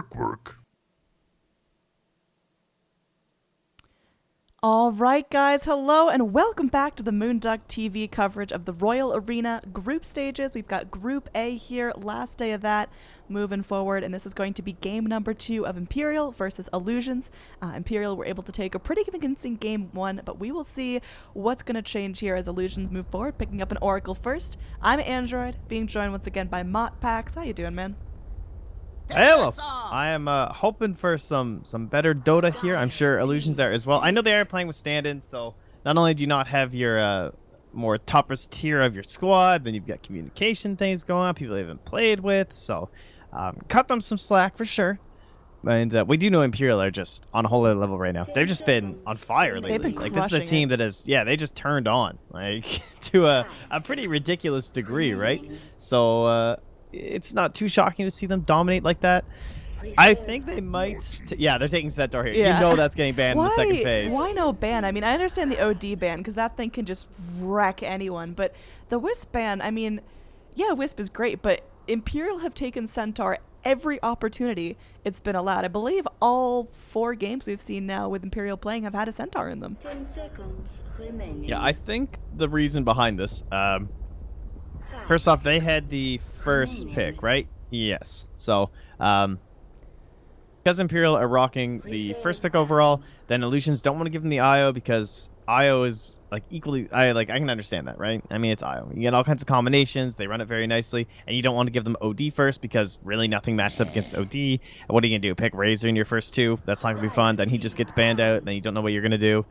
brickwork. All right, guys, hello and welcome back to the moonducktv coverage of the Royal Arena group stages. We've got Group A here, last day of that, moving forward, and this is going to be game number 2 of Imperial versus Allusions. Imperial were able to take a pretty convincing game 1, but we will see what's going to change here as Allusions move forward, picking up an Oracle first. I'm Android, being joined once again by Motpax. How you doing, man? Hello. I am hoping for some better Dota here. I'm sure Illusions are as well. I know they are playing with stand-ins, so not only do you not have your more toppest tier of your squad, then you've got communication things going on, people they haven't played with, so cut them some slack for sure. And we do know Imperial are just on a whole other level right now. They've just been on fire lately. They've been like this is a crushing team that is, yeah, they just turned on, like to a pretty ridiculous degree, right? So it's not too shocking to see them dominate like that. I think they might. Yeah, they're taking Centaur here. Yeah. You know that's getting banned in the second phase. Why no ban? I mean, I understand the OD ban because that thing can just wreck anyone. But the Wisp ban, I mean, yeah, Wisp is great, but Imperial have taken Centaur every opportunity it's been allowed. I believe all 4 games we've seen now with Imperial playing have had a Centaur in them. 10 seconds remaining. Yeah, I think the reason behind this, first off, they had the first pick, right? Yes. So, because Imperial are rocking the first pick overall, then Illusions don't want to give them the IO because IO is like equally. I can understand that, right? I mean, it's IO. You get all kinds of combinations. They run it very nicely, and you don't want to give them OD first because really nothing matches up against OD. What are you gonna do? Pick Razor in your first 2? That's not gonna be fun. Then he just gets banned out. Then you don't know what you're gonna do.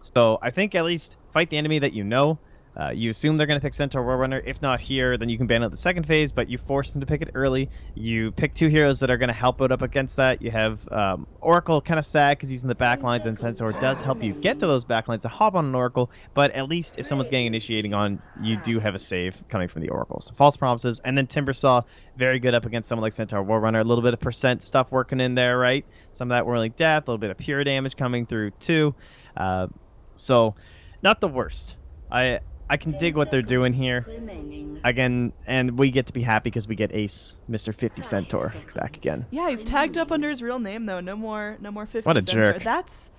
So I think at least fight the enemy that you know. You assume they're going to pick Centaur Warrunner. If not here, then you can ban out the second phase, but you force them to pick it early. You pick 2 heroes that are going to help out up against that. You have Oracle, kind of sad because he's in the backlines, and Centaur does help you get to those backlines to hop on an Oracle, but at least if someone's getting initiating on, you do have a save coming from the Oracle. So false promises, and then Timbersaw, very good up against someone like Centaur Warrunner. A little bit of percent stuff working in there, right? Some of that whirling death, a little bit of pure damage coming through too. So not the worst. I can dig what they're doing here. Again, and we get to be happy because we get Ace, Mr. 50 Centaur, back again. Yeah, he's tagged up under his real name though. No more 50 What a Centaur. jerk. That's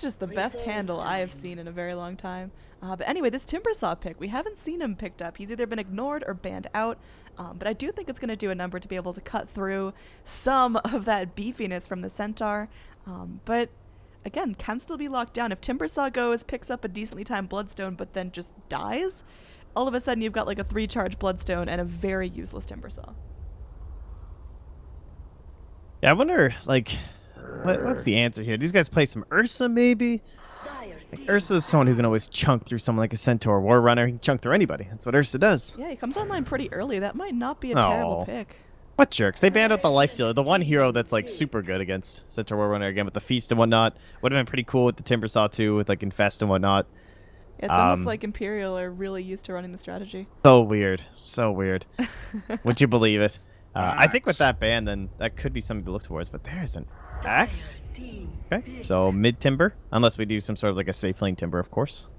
just the best handle I have seen in a very long time. But anyway, this Timbersaw pick, we haven't seen him picked up. He's either been ignored or banned out. But I do think it's going to do a number to be able to cut through some of that beefiness from the Centaur. But again, can still be locked down. If Timbersaw goes, picks up a decently timed Bloodstone, but then just dies, all of a sudden you've got like a 3-charge Bloodstone and a very useless Timbersaw. Yeah, I wonder, like, what's the answer here? These guys play some Ursa, maybe? Like, Ursa is someone who can always chunk through someone like a Centaur Warrunner. He can chunk through anybody. That's what Ursa does. Yeah, he comes online pretty early. That might not be a terrible Oh. pick. What jerks? They banned out the Lifestealer, the one hero that's like super good against Centaur Warrunner again with the Feast and whatnot. Would have been pretty cool with the Timbersaw too, with like Infest and whatnot. It's almost like Imperial are really used to running the strategy. So weird. So weird. Would you believe it? I think with that ban, then that could be something to look towards, but there is an Axe. Okay, so mid-Timber, unless we do some sort of like a safe lane Timber, of course.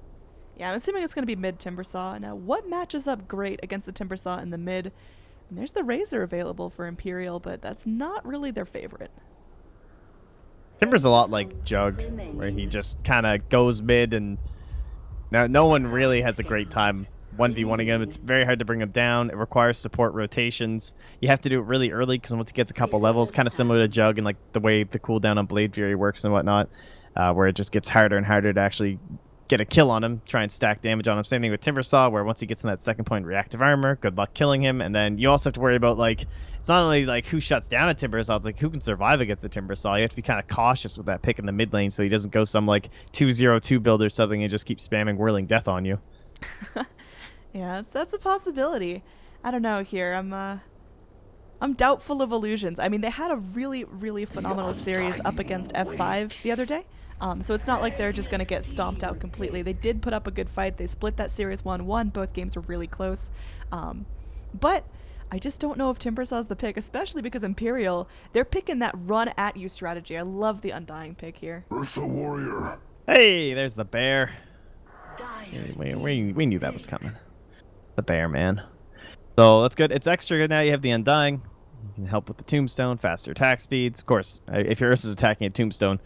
Yeah, I'm assuming it's going to be mid Timbersaw. Now, what matches up great against the Timbersaw in the mid? And there's the Razor available for Imperial, but that's not really their favorite. Timber's a lot like Jug, where he just kind of goes mid, and no one really has a great time 1v1ing him. It's very hard to bring him down. It requires support rotations. You have to do it really early, because once he gets a couple levels, kind of similar to Jug and like the way the cooldown on Blade Fury works and whatnot, where it just gets harder and harder to actually get a kill on him, try and stack damage on him. Same thing with Timbersaw, where once he gets in that second point reactive armor, good luck killing him. And then you also have to worry about, like, it's not only like who shuts down a Timbersaw, it's like who can survive against a Timbersaw. You have to be kind of cautious with that pick in the mid lane so he doesn't go some like 2-0-2 build or something and just keep spamming whirling death on you. Yeah, that's a possibility. I don't know here. I'm doubtful of Illusions. I mean, they had a really, really phenomenal series up against F5 the other day. So it's not like they're just going to get stomped out completely. They did put up a good fight. They split that series 1-1. Both games were really close. But I just don't know if Timbersaw's the pick, especially because Imperial, they're picking that run-at-you strategy. I love the Undying pick here. Ursa Warrior. Hey, there's the bear. We knew that was coming. The bear, man. So that's good. It's extra good now. You have the Undying. You can help with the tombstone, faster attack speeds. Of course, if your Ursa's attacking a tombstone,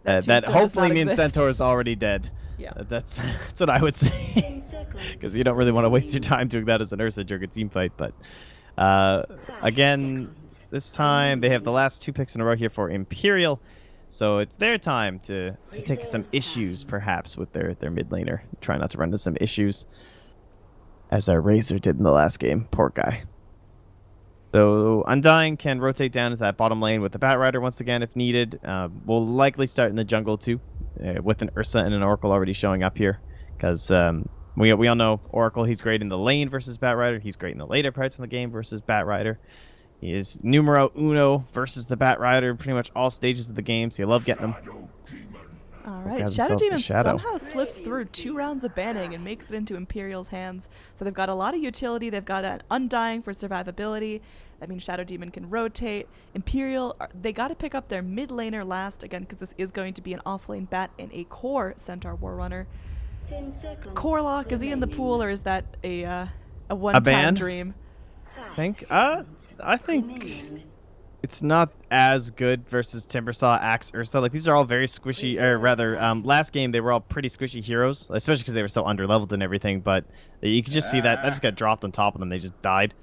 That that tombstone does hopefully not means exist. Centaur's already dead. Yeah. That's what I would say. 10 seconds. Because you don't really want to waste your time doing that as an Ursa during a team fight. But again, this time they have the last 2 picks in a row here for Imperial. So it's their time to take some issues, perhaps, with their mid laner. Try not to run into some issues, as our Razor did in the last game. Poor guy. So Undying can rotate down into that bottom lane with the Batrider once again if needed. We'll likely start in the jungle too, with an Ursa and an Oracle already showing up here. Because we all know Oracle, he's great in the lane versus Batrider. He's great in the later parts of the game versus Batrider. He is numero uno versus the Batrider pretty much all stages of the game, so you love getting him. All right, Grab Shadow themselves a Demon Shadow. somehow slips through 2 rounds of banning and makes it into Imperial's hands. So they've got a lot of utility. They've got an Undying for survivability. That means Shadow Demon can rotate. Imperial, they got to pick up their mid laner last, again, because this is going to be an offlane bat and a core Centaur Warrunner. 10 seconds. Core lock, is he in the remaining. pool, or is that a one-time ban? dream? 5 I think remaining. it's not as good versus Timbersaw, Axe, Ursa. Like, these are all very squishy, or rather, last game they were all pretty squishy heroes, especially because they were so underleveled and everything, but you could just see that just got dropped on top of them. They just died.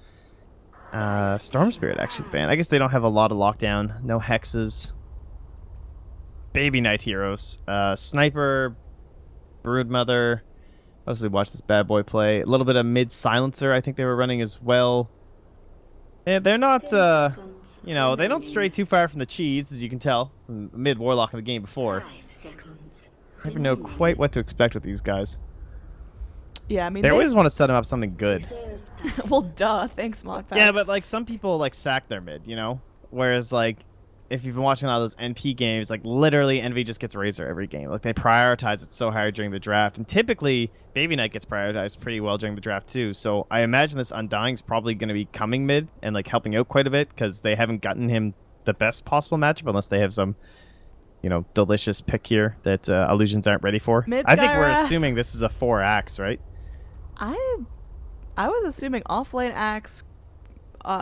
Storm Spirit actually banned. I guess they don't have a lot of lockdown. No hexes. Baby Knight heroes. Sniper, Broodmother. Mostly watch this bad boy play. A little bit of mid silencer I think they were running as well. Yeah, they're not, you know, they don't stray too far from the cheese, as you can tell from mid Warlock in the game before. 5 seconds. Never know remaining. quite what to expect with these guys. Yeah, I mean, They always want to set them up something good. Reserve time. well, duh. Thanks, Modpacks. Yeah, but like some people like sack their mid, you know? Whereas like if you've been watching a lot of those NP games, like literally Envy just gets Razor every game. Like they prioritize it so hard during the draft. And typically Baby Knight gets prioritized pretty well during the draft too. So I imagine this Undying's probably going to be coming mid and like helping out quite a bit because they haven't gotten him the best possible matchup unless they have some, you know, delicious pick here that Allusions aren't ready for. Mid I think we're Skyra. assuming this is a 4 axe, right? I was assuming offlane Axe,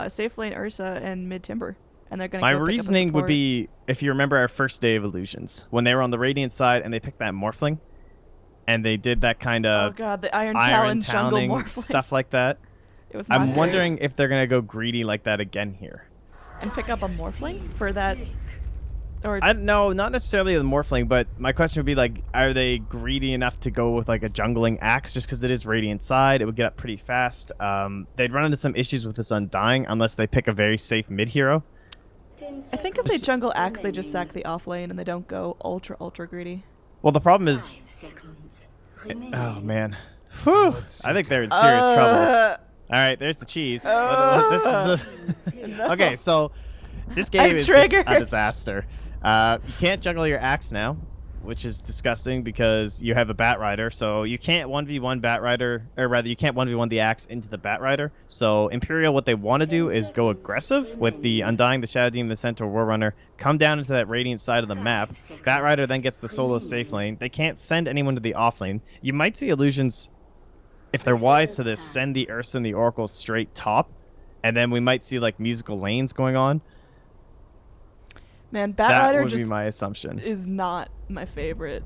safe lane Ursa, and mid Timber, and they're gonna. My go pick up a reasoning would support. be if you remember our first day of Illusions when they were on the Radiant side and they picked that Morphling, and they did that kind Oh of god, the Iron iron Challenge jungle towning morphling stuff like that. It was not I'm great. wondering if they're gonna go greedy like that again here. And pick up a morphling for that, or I don't know, not necessarily the Morphling, but my question would be like, are they greedy enough to go with like a jungling axe just because it is Radiant side? It would get up pretty fast. They'd run into some issues with this Undying unless they pick a very safe mid hero. 10 I think if they seconds jungle Axe, they just remaining. sack the offlane and they don't go ultra greedy. Well, the problem is, 5 seconds. oh remaining. man, whew, I think they're in serious trouble. All right, there's the cheese. This is the... No. Okay, so this game is just triggered. a disaster. You can't jungle your axe now, which is disgusting because you have a Batrider, so you can't 1v1 Batrider, or rather you can't 1v1 the axe into the Batrider. So Imperial, what they want to do is go aggressive with the Undying, the Shadow Demon, the Centaur Warrunner, come down into that Radiant side of the map. Batrider then gets the solo safe lane. They can't send anyone to the off lane. You might see Illusions, if they're wise to this, send the Ursa and the Oracle straight top, and then we might see like musical lanes going on. Man, That Batrider would be just my assumption. is not my favorite.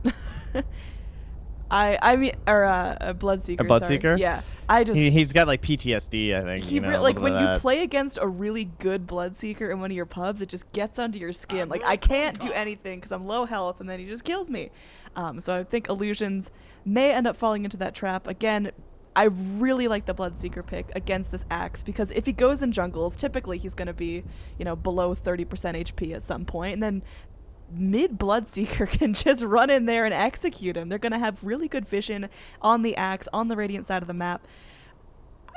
I mean, or a Bloodseeker. A Bloodseeker? Sorry. Yeah, I just He's got like PTSD, I think. he You know, a like little when bit you of that. play against a really good Bloodseeker in one of your pubs, it just gets under your skin. Like I can't do anything because I'm low health, and then he just kills me. So I think Illusions may end up falling into that trap again. I really like the Bloodseeker pick against this Axe because if he goes in jungles, typically he's going to be, you know, below 30% HP at some point, and then mid Bloodseeker can just run in there and execute him. They're going to have really good vision on the Axe, on the Radiant side of the map.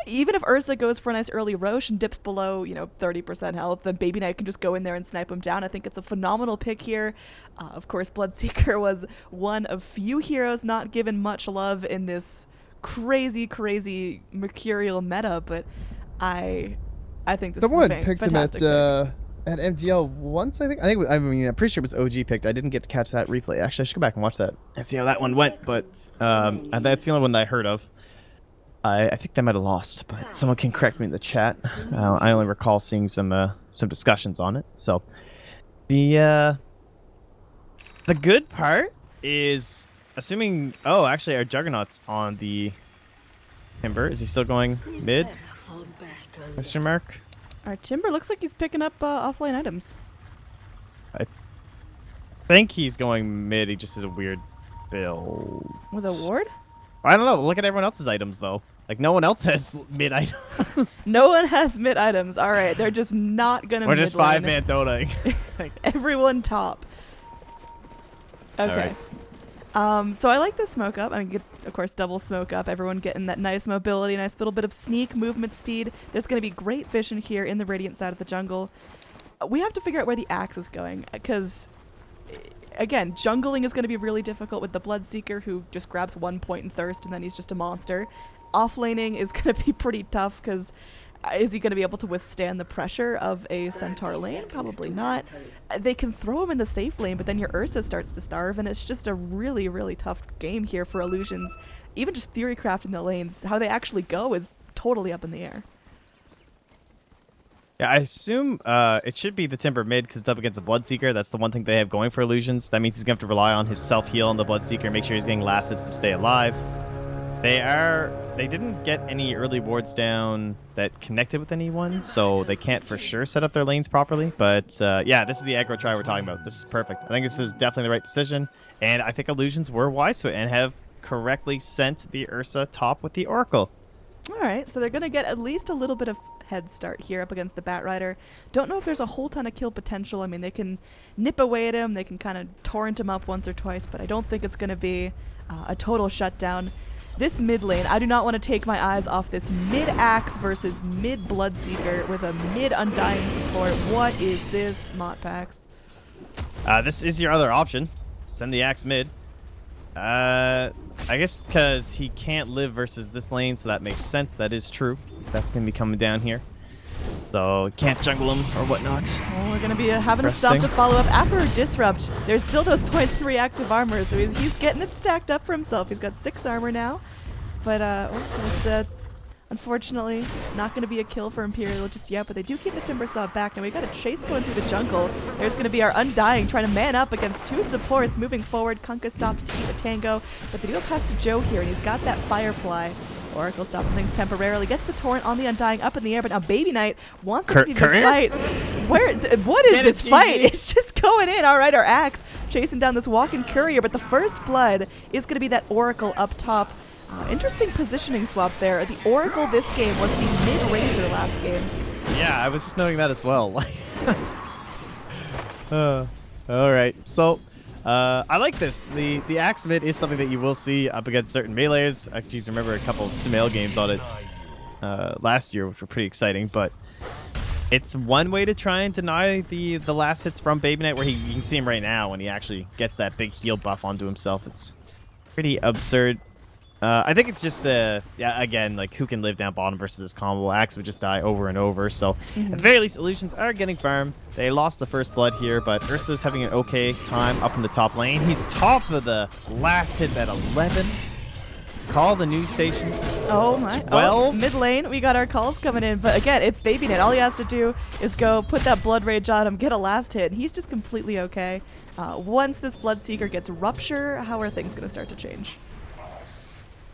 Even if Ursa goes for a nice early Roche and dips below, you know, 30% health, then Baby Knight can just go in there and snipe him down. I think it's a phenomenal pick here. Of course, Bloodseeker was one of few heroes not given much love in this crazy mercurial meta, but I think this Someone is a picked him at fantastic pick. MDL once, I think. I mean, I'm pretty sure it was OG picked. I didn't get to catch that replay. Actually, I should go back and watch that and see how that one went. But that's the only one that I heard of. I think they might have lost, but someone can correct me in the chat. I only recall seeing some discussions on it. So the good part is assuming. Oh, actually, our Juggernaut's on the Timber. Is he still going mid? Question mark. Our Timber looks like he's picking up offline items. I think he's going mid. He just has a weird build. With a ward? I don't know. Look at everyone else's items though. Like no one else has mid items. No one has mid items. All right, they're just not gonna. We're just mid lane. 5-man Dotaing. Everyone top. Okay. So I like the smoke up. I mean, get, of course, double smoke up. Everyone getting that nice mobility, nice little bit of sneak movement speed. There's going to be great vision here in the Radiant side of the jungle. We have to figure out where the axe is going because, again, jungling is going to be really difficult with the Bloodseeker who just grabs 1 point in Thirst and then he's just a monster. Offlaning is going to be pretty tough because is he going to be able to withstand the pressure of a Centaur lane? Probably not. They can throw him in the safe lane, but then your Ursa starts to starve, and it's just a really, really tough game here for Illusions. Even just theory crafting the lanes, how they actually go is totally up in the air. Yeah, I assume it should be the Timber mid because it's up against a Bloodseeker. That's the one thing they have going for Illusions. That means he's going to have to rely on his self-heal on the Bloodseeker, make sure he's getting last hits to stay alive. They didn't get any early wards down that connected with anyone, so they can't for sure set up their lanes properly. But yeah, this is the aggro try we're talking about. This is perfect. I think this is definitely the right decision, and I think Illusions were wise to it and have correctly sent the Ursa top with the Oracle. All right, so they're going to get at least a little bit of head start here up against the Batrider. Don't know if there's a whole ton of kill potential. I mean, they can nip away at him. They can kind of torrent him up once or twice, but I don't think it's going to be a total shutdown. This mid lane, I do not want to take my eyes off this mid-Axe versus mid-Bloodseeker with a mid-Undying support. What is this, Motpax? This is your other option. Send the Axe mid. I guess because he can't live versus this lane, so that makes sense. That is true. That's going to be coming down here. So can't jungle him or whatnot. Oh, we're going to be having to stop to follow up after a disrupt. There's still those points in reactive armor, so he's getting it stacked up for himself. He's got 6 armor now. But it's unfortunately not going to be a kill for Imperial just yet, but they do keep the Timber Saw back. Now we got a chase going through the jungle. There's going to be our Undying trying to man up against 2 supports. Moving forward, Kunkka stops to keep a tango, but they do pass to Joe here, and he's got that Firefly. Oracle stopping things temporarily, gets the Torrent on the Undying up in the air, but now Baby Knight wants to continue the fight. What is this fight? It's just going in. All right, our Axe chasing down this walking courier, but the first blood is going to be that Oracle up top. Interesting positioning swap there. The Oracle this game was the mid-Razor last game. Yeah, I was just noting that as well. All right, so I like this. The Axe mid is something that you will see up against certain melees. I just remember a couple of Sumail games on it last year, which were pretty exciting. But it's one way to try and deny the last hits from Baby Knight, where you can see him right now when he actually gets that big heal buff onto himself. It's pretty absurd. I think it's just, yeah, again, like who can live down bottom versus this combo. Axe would just die over and over. So at the very least, Illusions are getting farm. They lost the first blood here, but Ursa's having an okay time up in the top lane. He's top of the last hits at 11. Call the news stations. Oh my. 12. Oh, mid lane, we got our calls coming in. But again, it's Baby Knight. All he has to do is go put that Blood Rage on him, get a last hit, and he's just completely okay. Once this Bloodseeker gets Rupture, how are things going to start to change?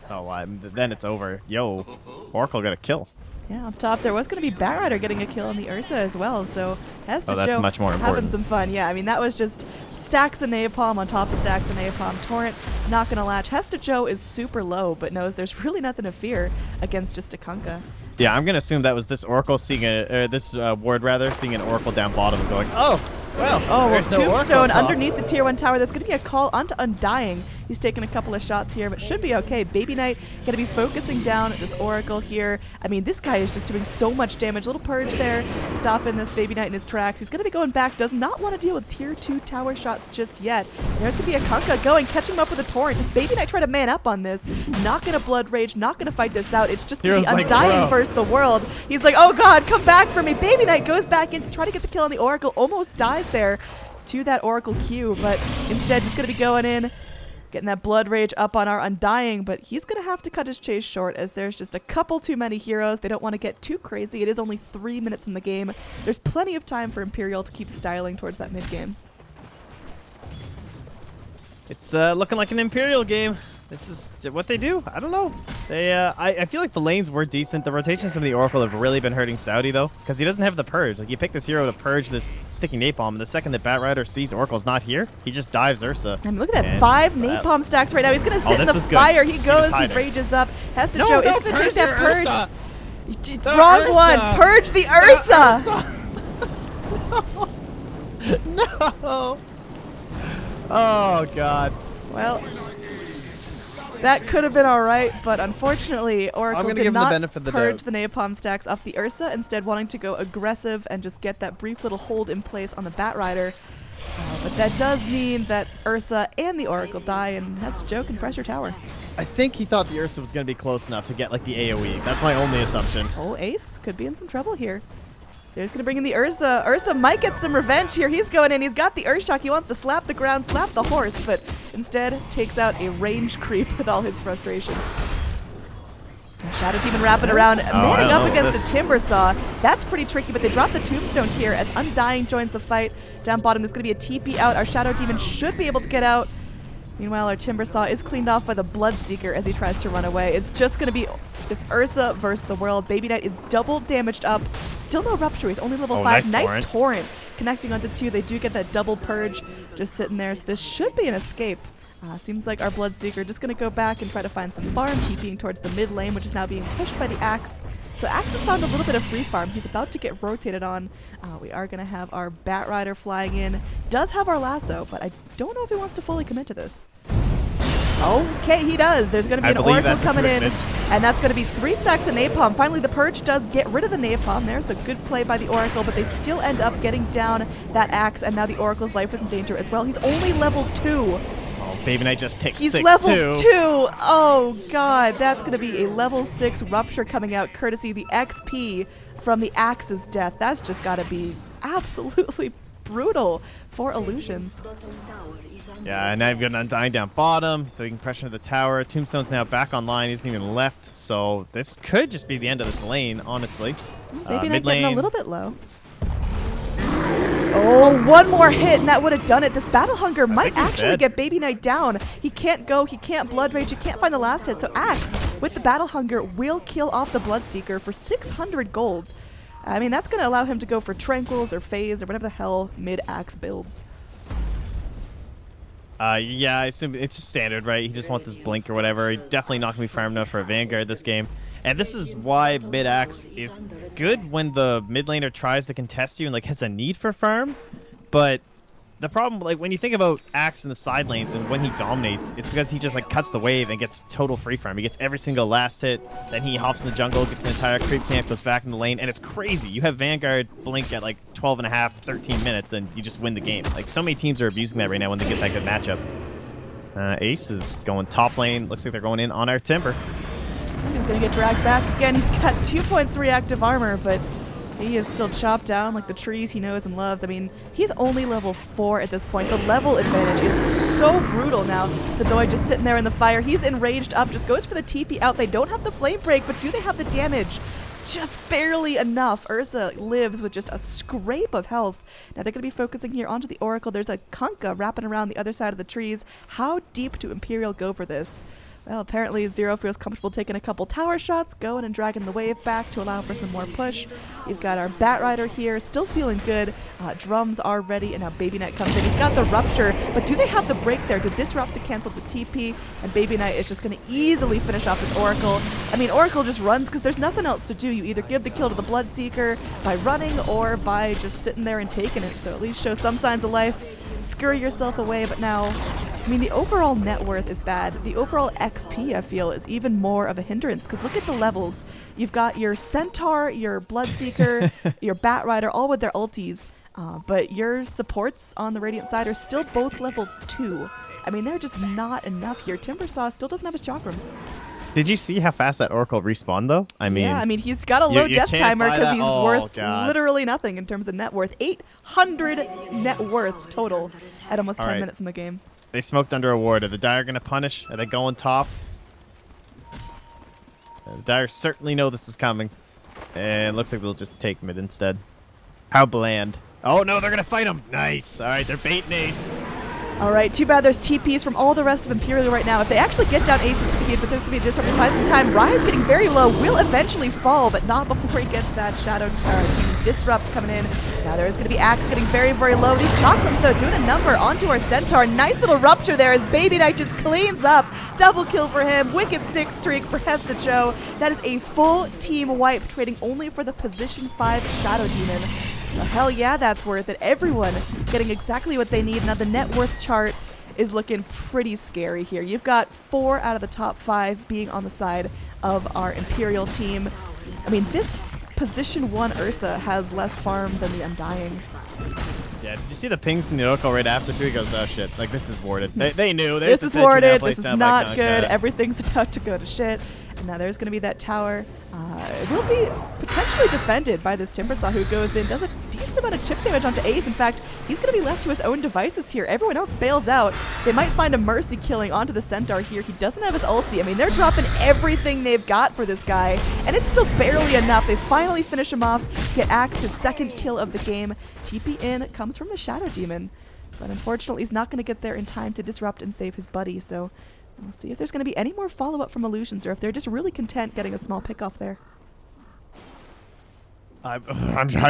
Oh, then it's over. Yo, Oracle got a kill. Yeah, up top there was going to be Batrider getting a kill on the Ursa as well, so that's Joe much more having important. some fun. Yeah, I mean, that was just stacks of napalm on top of stacks of napalm. Torrent not going to latch. Hesta Joe is super low, but knows there's really nothing to fear against just a Kunkka. Yeah, I'm going to assume that was this Oracle seeing this ward rather, seeing an Oracle down bottom and going, oh, well, Tombstone underneath the tier 1 tower. That's going to be a call onto Undying. He's taking a couple of shots here, but should be okay. Baby Knight going to be focusing down this Oracle here. I mean, this guy is just doing so much damage. Little purge there, stopping this Baby Knight in his tracks. He's going to be going back. Does not want to deal with tier 2 tower shots just yet. And there's going to be a Kunkka going, catching him up with a Torrent. Does Baby Knight try to man up on this? Not going to Blood Rage, not going to fight this out. It's just going to be Undying versus the world. He's like, oh god, come back for me. Baby Knight goes back in to try to get the kill on the Oracle. Almost dies there to that Oracle Q, but instead just going to be going in. Getting that blood rage up on our Undying, but he's going to have to cut his chase short as there's just a couple too many heroes. They don't want to get too crazy. It is only 3 minutes in the game. There's plenty of time for Imperial to keep styling towards that mid game. It's looking like an Imperial game. This is what they do. I don't know. They, I feel like the lanes were decent. The rotations from the Oracle have really been hurting Saudi, though, because he doesn't have the purge. Like, you pick this hero to purge this sticky napalm, and the second that Batrider sees Oracle's not here, he just dives Ursa. I mean, look at that, 5 napalm stacks right now. He's going to sit in the fire. He goes, he rages up, has to show. Is going to take that purge. Wrong one. Purge the Ursa. No. Oh, God. Well, that could have been all right, but unfortunately, Oracle did not purge the napalm stacks off the Ursa, instead wanting to go aggressive and just get that brief little hold in place on the Batrider. But that does mean that Ursa and the Oracle die and has to choke and pressure tower. I think he thought the Ursa was going to be close enough to get, like, the AoE. That's my only assumption. Oh, Ace could be in some trouble here. They're just going to bring in the Ursa. Ursa might get some revenge here. He's going in. He's got the Urshock. He wants to slap the ground, slap the horse, but instead takes out a range creep with all his frustration. Shadow Demon wrapping around, manning up against a Timber Saw. That's pretty tricky, but they drop the Tombstone here as Undying joins the fight. Down bottom, there's going to be a TP out. Our Shadow Demon should be able to get out. Meanwhile, our Timber Saw is cleaned off by the Bloodseeker as he tries to run away. It's just going to be this Ursa versus the world. Baby Knight is double damaged up. Still no Rupture. He's only level 5. Nice torrent. Connecting onto 2. They do get that double purge just sitting there. So this should be an escape. Seems like our Bloodseeker just going to go back and try to find some farm, TPing towards the mid lane, which is now being pushed by the Axe. So Axe has found a little bit of free farm. He's about to get rotated on. We are going to have our Batrider flying in. Does have our lasso, but I don't know if he wants to fully commit to this. Okay, he does. There's going to be an Oracle coming in, and that's going to be 3 stacks of napalm. Finally, the Purge does get rid of the napalm there, so good play by the Oracle, but they still end up getting down that Axe, and now the Oracle's life is in danger as well. He's only level 2. Oh, Baby Knight just takes 6 He's level 2. Oh, God. That's going to be a level 6 Rupture coming out, courtesy the XP from the Axe's death. That's just got to be absolutely brutal for Allusions. Yeah, and now you've got an Undying down bottom, so he can pressure the tower. Tombstone's now back online. He isn't even left, so this could just be the end of this lane, honestly. Maybe not getting a little bit low. Oh, one more hit, and that would have done it. This Battle Hunger might actually get Baby Knight down. He can't go. He can't Blood Rage. He can't find the last hit, so Axe, with the Battle Hunger, will kill off the Bloodseeker for 600 gold. I mean, that's going to allow him to go for Tranquils or Phase or whatever the hell mid-Axe builds. Yeah, I assume it's just standard, right? He just wants his blink or whatever. He's definitely not going to be farm enough for a Vanguard this game. And this is why mid-axe is good when the mid laner tries to contest you and like has a need for farm. But the problem, like when you think about Axe in the side lanes and when he dominates, it's because he just like cuts the wave and gets total free farm. He gets every single last hit, then he hops in the jungle, gets an entire creep camp, goes back in the lane, and it's crazy. You have Vanguard blink at like 12 and a half, 13 minutes, and you just win the game. Like so many teams are abusing that right now when they get that good matchup. Ace is going top lane. Looks like they're going in on our Timber. He's going to get dragged back again. He's got 2 points of reactive armor, but he is still chopped down like the trees he knows and loves. I mean, he's only level 4 at this point. The level advantage is so brutal now. Sadoy just sitting there in the fire. He's enraged up, just goes for the TP out. They don't have the flame break, but do they have the damage? Just barely enough. Ursa lives with just a scrape of health. Now they're going to be focusing here onto the Oracle. There's a Kunkka wrapping around the other side of the trees. How deep do Imperial go for this? Well, apparently Zero feels comfortable taking a couple tower shots, going and dragging the wave back to allow for some more push. You've got our Batrider here, still feeling good. Drums are ready, and now Baby Knight comes in. He's got the Rupture, but do they have the break there to disrupt to cancel the TP? And Baby Knight is just going to easily finish off this Oracle. I mean, Oracle just runs because there's nothing else to do. You either give the kill to the Bloodseeker by running or by just sitting there and taking it. So at least show some signs of life. Scurry yourself away, but now, I mean, the overall net worth is bad. The overall XP, I feel, is even more of a hindrance, because look at the levels. You've got your Centaur, your Bloodseeker, your Batrider, all with their ultis, but your supports on the Radiant side are still both level 2. I mean, they're just not enough here. Timbersaw still doesn't have his chakrams. Did you see how fast that Oracle respawned, though? I mean, yeah, I mean, he's got a low death timer because he's worth God. literally nothing in terms of net worth. 800 net worth total at almost 10 minutes in the game. They smoked under a ward. Are the Dire going to punish? Are they going top? The Dire certainly know this is coming. And it looks like they'll just take mid instead. How bland. Oh, no, they're going to fight him. Nice. All right, they're baiting Ace. All right, too bad there's TPs from all the rest of Imperial right now. If they actually get down Ace, it's going to be, but there's going to be a disruption by some time. Rai's getting very low, will eventually fall, but not before he gets that Shadow Disrupt coming in. Now there's going to be Axe getting very, very low. These Chakrams, though, doing a number onto our Centaur. Nice little Rupture there as Baby Knight just cleans up. Double kill for him. Wicked 6 streak for Hesta Joe. That is a full team wipe, trading only for the position 5 Shadow Demon. Well, hell yeah, that's worth it. Everyone getting exactly what they need. Now the net worth chart is looking pretty scary here. You've got 4 out of the top 5 being on the side of our Imperial team. I mean, this position 1 Ursa has less farm than the Undying. Yeah, did you see the pings from the Oracle right after too? He goes, oh shit, like this is warded. They knew. This is warded. This is not good. Everything's about to go to shit. And now there's going to be that tower. It will be potentially defended by this Timbersaw who goes in, does a decent amount of chip damage onto Ace. In fact, he's going to be left to his own devices here. Everyone else bails out. They might find a Mercy killing onto the Centaur here. He doesn't have his ulti. I mean, they're dropping everything they've got for this guy, and it's still barely enough. They finally finish him off. Get Axe his 2nd kill of the game. TP in comes from the Shadow Demon, but unfortunately he's not going to get there in time to disrupt and save his buddy, so we'll see if there's going to be any more follow-up from Allusions or if they're just really content getting a small pick off there. I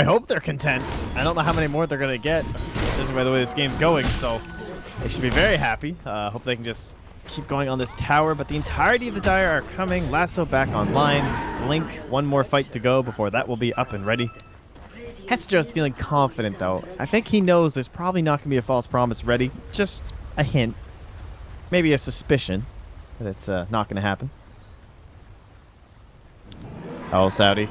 hope they're content. I don't know how many more they're going to get, judging by the way this game's going, so they should be very happy. Hope they can just keep going on this tower, but the entirety of the Dire are coming. Lasso back online. Blink, one more fight to go before that will be up and ready. Hesjo's feeling confident, though. I think he knows there's probably not going to be a false promise ready. Just a hint. Maybe a suspicion that it's not going to happen. Oh, Saudi.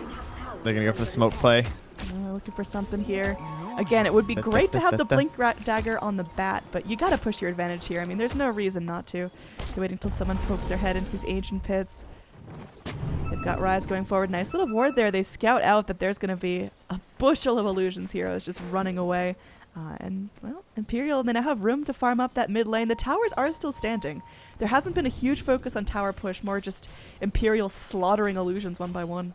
They're going to go for the smoke play. Looking for something here. Again, it would be great to have the Blink Dagger on the bat, but you got to push your advantage here. I mean, there's no reason not to. You're waiting until someone pokes their head into these ancient pits. They've got Rise going forward. Nice little ward there. They scout out that there's going to be a bushel of Illusions heroes just running away. And, well, Imperial, they now have room to farm up that mid lane. The towers are still standing. There hasn't been a huge focus on tower push, more just Imperial slaughtering Illusions one by one.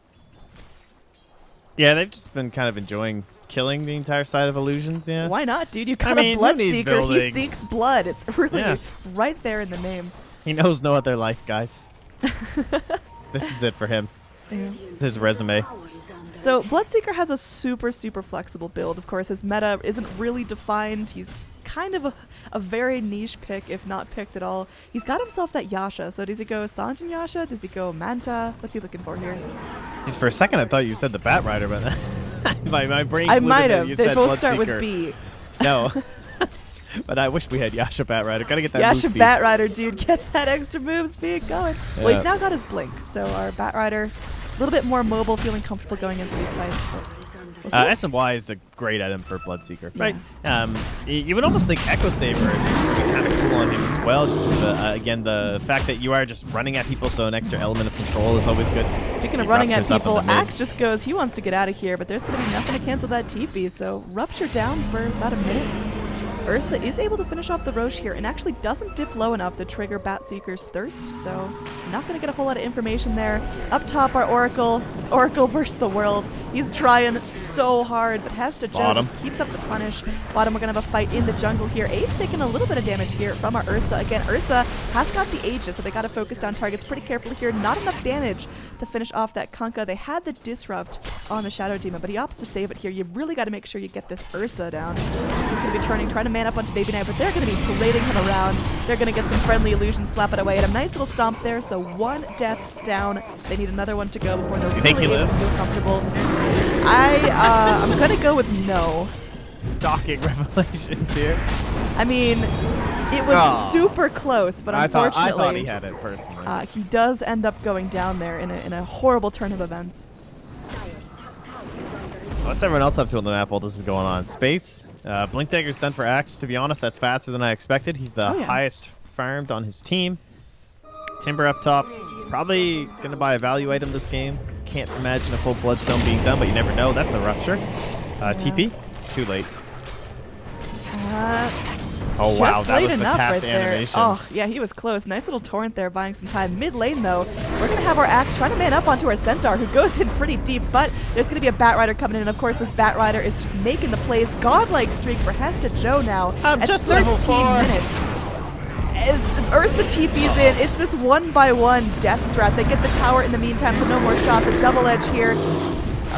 Yeah, they've just been kind of enjoying killing the entire side of Illusions, yeah. Why not, dude? You got a Bloodseeker. He seeks blood. It's really right there in the name. He knows no other life, guys. This is it for him. Yeah. His resume. So Bloodseeker has a super, super flexible build. Of course, his meta isn't really defined. He's kind of a very niche pick, if not picked at all. He's got himself that Yasha. So does he go Sanjin Yasha? Does he go Manta? What's he looking for here? Just for a second, I thought you said the Bat Rider, but my brain. I might have. They both start with B. No. But I wish we had Yasha Bat Rider. Gotta get that Yasha move speed. Bat Rider, dude. Get that extra move speed going. Yeah. Well, he's now got his Blink. So our Bat Rider, a little bit more mobile, feeling comfortable going in for these fights. We'll see. S&Y is a great item for Bloodseeker, right? You would almost think Echo Saber would be kind of cool on him as well, just because, again, the fact that you are just running at people, so an extra element of control is always good. Speaking of running at people, Axe just goes, he wants to get out of here, but there's going to be nothing to cancel that TP, so Rupture down for about a minute. Ursa is able to finish off the Roche here and actually doesn't dip low enough to trigger Batseeker's Thirst, so not going to get a whole lot of information there. Up top, our Oracle. It's Oracle versus the world. He's trying so hard, but Hesta Joe just keeps up the punish. Bottom, we're going to have a fight in the jungle here. Ace taking a little bit of damage here from our Ursa. Again, Ursa has got the Aegis, so they got to focus down targets pretty carefully here. Not enough damage to finish off that Kunkka. They had the Disrupt on the Shadow Demon, but he opts to save it here. You really got to make sure you get this Ursa down. He's going to be trying to man up onto Baby Knight, but they're going to be parading him around. They're going to get some friendly illusions, slap it away, and a nice little stomp there. So one death down. They need another one to go before they're really able to feel comfortable. I'm going to go with no. Shocking revelations here. I mean, it was super close, but unfortunately, I thought he had it personally. He does end up going down there in a horrible turn of events. What's everyone else up to on the map while this is going on? Space? Blink Dagger's done for Axe. To be honest, that's faster than I expected. He's the highest farmed on his team. Timber up top. Probably going to buy a value item this game. Can't imagine a full Bloodstone being done, but you never know. That's a Rupture. TP? Too late. Oh wow, Just that late was the enough cast right there. animation. Oh, yeah, he was close. Nice little torrent there, buying some time. Mid lane, though, we're going to have our Axe trying to man up onto our Centaur, who goes in pretty deep, but there's going to be a Batrider coming in, and of course, this Batrider is just making the plays. Godlike streak for Hesta Joe now I'm at just 13 level 4. minutes. As Ursa TP's in, it's this 1-by-1 death strat. They get the tower in the meantime, so no more shots. A double edge here.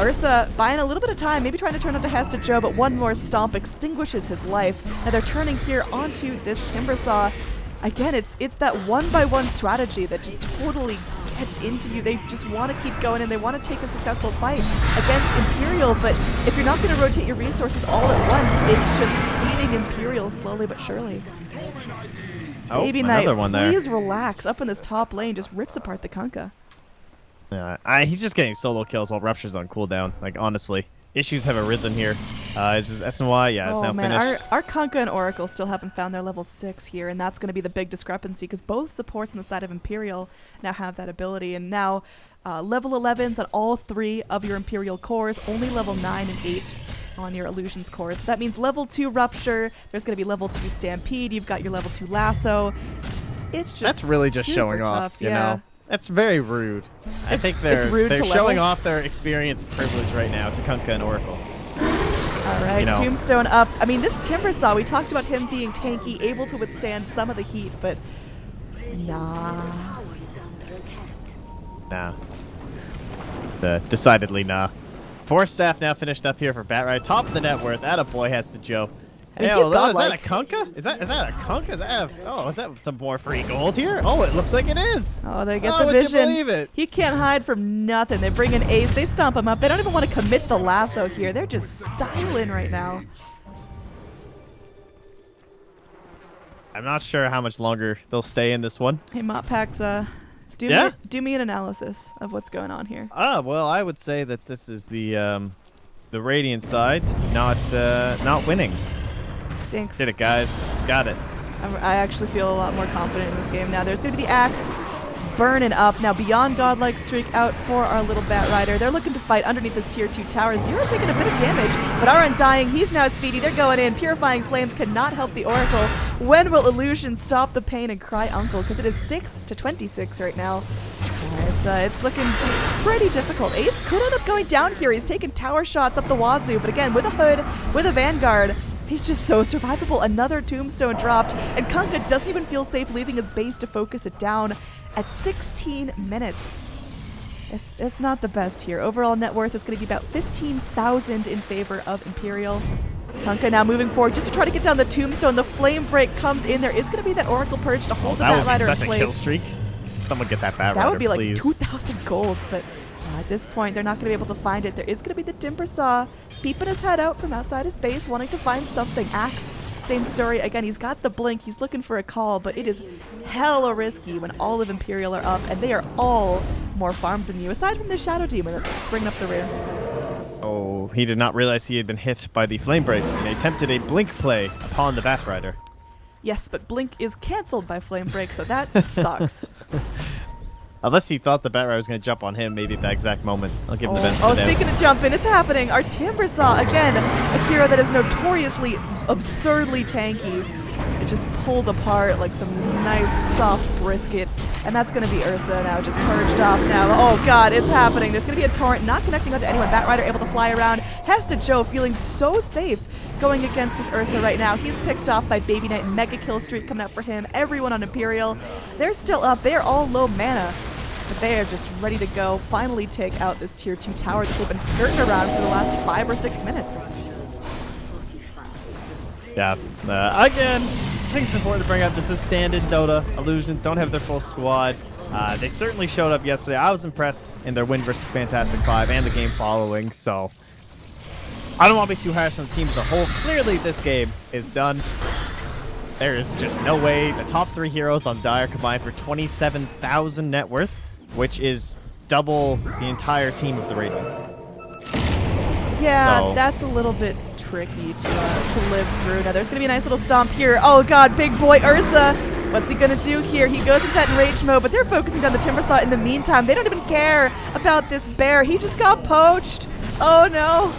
Ursa buying a little bit of time, maybe trying to turn onto Hesta Joe, but one more stomp extinguishes his life. Now they're turning here onto this Timbersaw. Again, it's that 1-by-1 strategy that just totally gets into you. They just want to keep going, and they want to take a successful fight against Imperial, but if you're not going to rotate your resources all at once, it's just feeding Imperial slowly but surely. Oh, Baby another Knight, one there. please relax. Up in this top lane, just rips apart the Kunkka. Yeah, he's just getting solo kills while Rupture's on cooldown. Like, honestly, issues have arisen here. Is this SNY? Yeah, it's Oh now man, finished. our Kunkka and Oracle still haven't found their level 6 here, and that's going to be the big discrepancy because both supports on the side of Imperial now have that ability, and now level 11s on all 3 of your Imperial cores, only level 9 and 8 on your Allusions cores. So that means level 2 Rupture, there's going to be level 2 Stampede, you've got your level 2 Lasso. It's just That's really just super showing tough, off, you yeah. know. That's very rude. I think It's rude they're to showing level. off their experience privilege right now to Kunkka and Oracle. All right, You know. Tombstone up. I mean, this Timbersaw, we talked about him being tanky, able to withstand some of the heat, but nah. Nah. Decidedly nah. 4 staff now finished up here for Batrider. Top of the net worth. Attaboy has to Joe. I mean, Hey, he's is that a godlike. Kunkka? Is that a Kunkka? Is that some more free gold here? Oh, it looks like it is. Oh, they get Oh, the would you vision. believe it? He can't hide from nothing. They bring in Ace. They stomp him up. They don't even want to commit the lasso here. They're just styling right now. I'm not sure how much longer they'll stay in this one. Hey, Moppax, Yeah? do me an analysis of what's going on here. Well, I would say that this is the Radiant side not winning. Thanks. Did it, guys. Got it. I actually feel a lot more confident in this game now. There's going to be the Axe burning up. Now, beyond Godlike Streak out for our little Batrider. They're looking to fight underneath this tier 2 tower. Zero taking a bit of damage, but our Undying, he's now speedy. They're going in. Purifying Flames cannot help the Oracle. When will Illusion stop the pain and cry uncle? Because it is 6-26 right now. It's looking pretty difficult. Ace could end up going down here. He's taking tower shots up the wazoo, but again, with a Hood, with a Vanguard, he's just so survivable. Another Tombstone dropped, and Kunkka doesn't even feel safe leaving his base to focus it down at 16 minutes. It's not the best here. Overall net worth is going to be about 15,000 in favor of Imperial. Kunkka now moving forward just to try to get down the Tombstone. The Flame Break comes in. There is going to be that Oracle Purge to hold the That would be Batrider such in a place. kill streak. Someone get that Batrider, That would be like please. 2,000 golds, but at this point, they're not going to be able to find it. There is going to be the Timbersaw peeping his head out from outside his base, wanting to find something. Axe, same story. Again, he's got the blink. He's looking for a call, but it is hella risky when all of Imperial are up, and they are all more farmed than you, aside from the Shadow Demon that's bringing up the rear. Oh, he did not realize he had been hit by the Flame Break and attempted a blink play upon the Batrider. Yes, but blink is canceled by Flame Break, so that sucks. Unless he thought the Batrider was going to jump on him, maybe at that exact moment. I'll give him the benefit Oh, of the doubt. speaking of jumping, it's happening. Our Timbersaw, again, a hero that is notoriously absurdly tanky. It just pulled apart like some nice soft brisket. And that's going to be Ursa now, just purged off now. Oh god, it's happening. There's going to be a torrent not connecting onto anyone. Batrider able to fly around. Hesta Joe feeling so safe going against this Ursa right now. He's picked off by Baby Knight. Mega kill streak coming up for him. Everyone on Imperial, they're still up. They are all low mana. But they are just ready to go, finally take out this tier 2 tower that they've been skirting around for the last 5 or 6 minutes. Yeah. Again, I think it's important to bring up this is standard Dota. Illusions don't have their full squad. They certainly showed up yesterday. I was impressed in their win versus Fantastic 5 and the game following, so I don't want to be too harsh on the team as a whole. Clearly, this game is done. There is just no way. The top 3 heroes on Dire combined for 27,000 net worth, which is double the entire team of the Radiant. Yeah, So- that's a little bit tricky to live through. Now there's gonna be a nice little stomp here. Oh god, big boy Ursa. What's he gonna do here? He goes into that enrage mode, but they're focusing down the Timbersaw in the meantime. They don't even care about this bear. He just got poached. Oh no.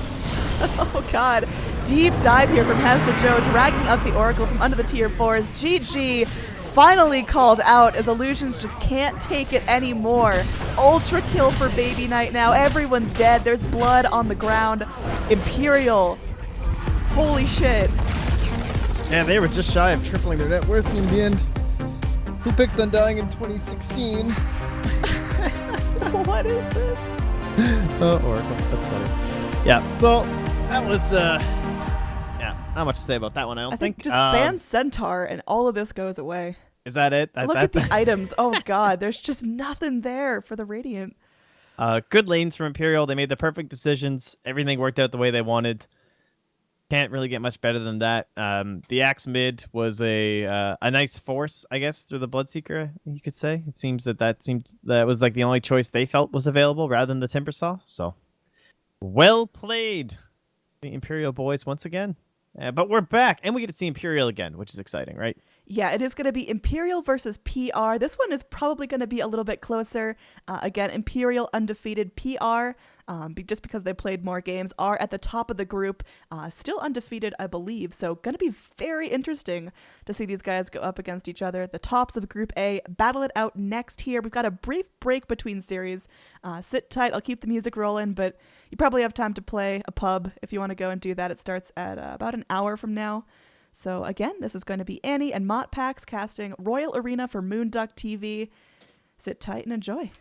Oh god. deep dive here from Hesta Joe, dragging up the Oracle from under the tier 4s. GG finally called out as Allusions just can't take it anymore. Ultra kill for Baby Knight now. Everyone's dead. There's blood on the ground. Imperial. Holy shit. Yeah, they were just shy of tripling their net worth in the end. Who picks Undying in 2016? What is this? Oh, Oracle. That's funny. Yeah, so that was, yeah, not much to say about that one, I don't I think think. just ban Centaur and all of this goes away. Is that it? Look at the items. Oh god, there's just nothing there for the Radiant. Good lanes from Imperial. They made the perfect decisions. Everything worked out the way they wanted. Can't really get much better than that. The Axe mid was a nice force, I guess, through the Bloodseeker, you could say. It seems that was like the only choice they felt was available rather than the Timbersaw. So, well played, the Imperial boys once again. But we're back, and we get to see Imperial again, which is exciting, right? Yeah, it is going to be Imperial versus PR. This one is probably going to be a little bit closer. Again, Imperial undefeated. PR, just because they played more games, are at the top of the group. Still undefeated, I believe. So going to be very interesting to see these guys go up against each other. The tops of Group A battle it out next here. We've got a brief break between series. Sit tight. I'll keep the music rolling, but you probably have time to play a pub if you want to go and do that. It starts at about an hour from now. So again, this is going to be Annie and Mott Pax casting Royal Arena for moonducktv. Sit tight and enjoy.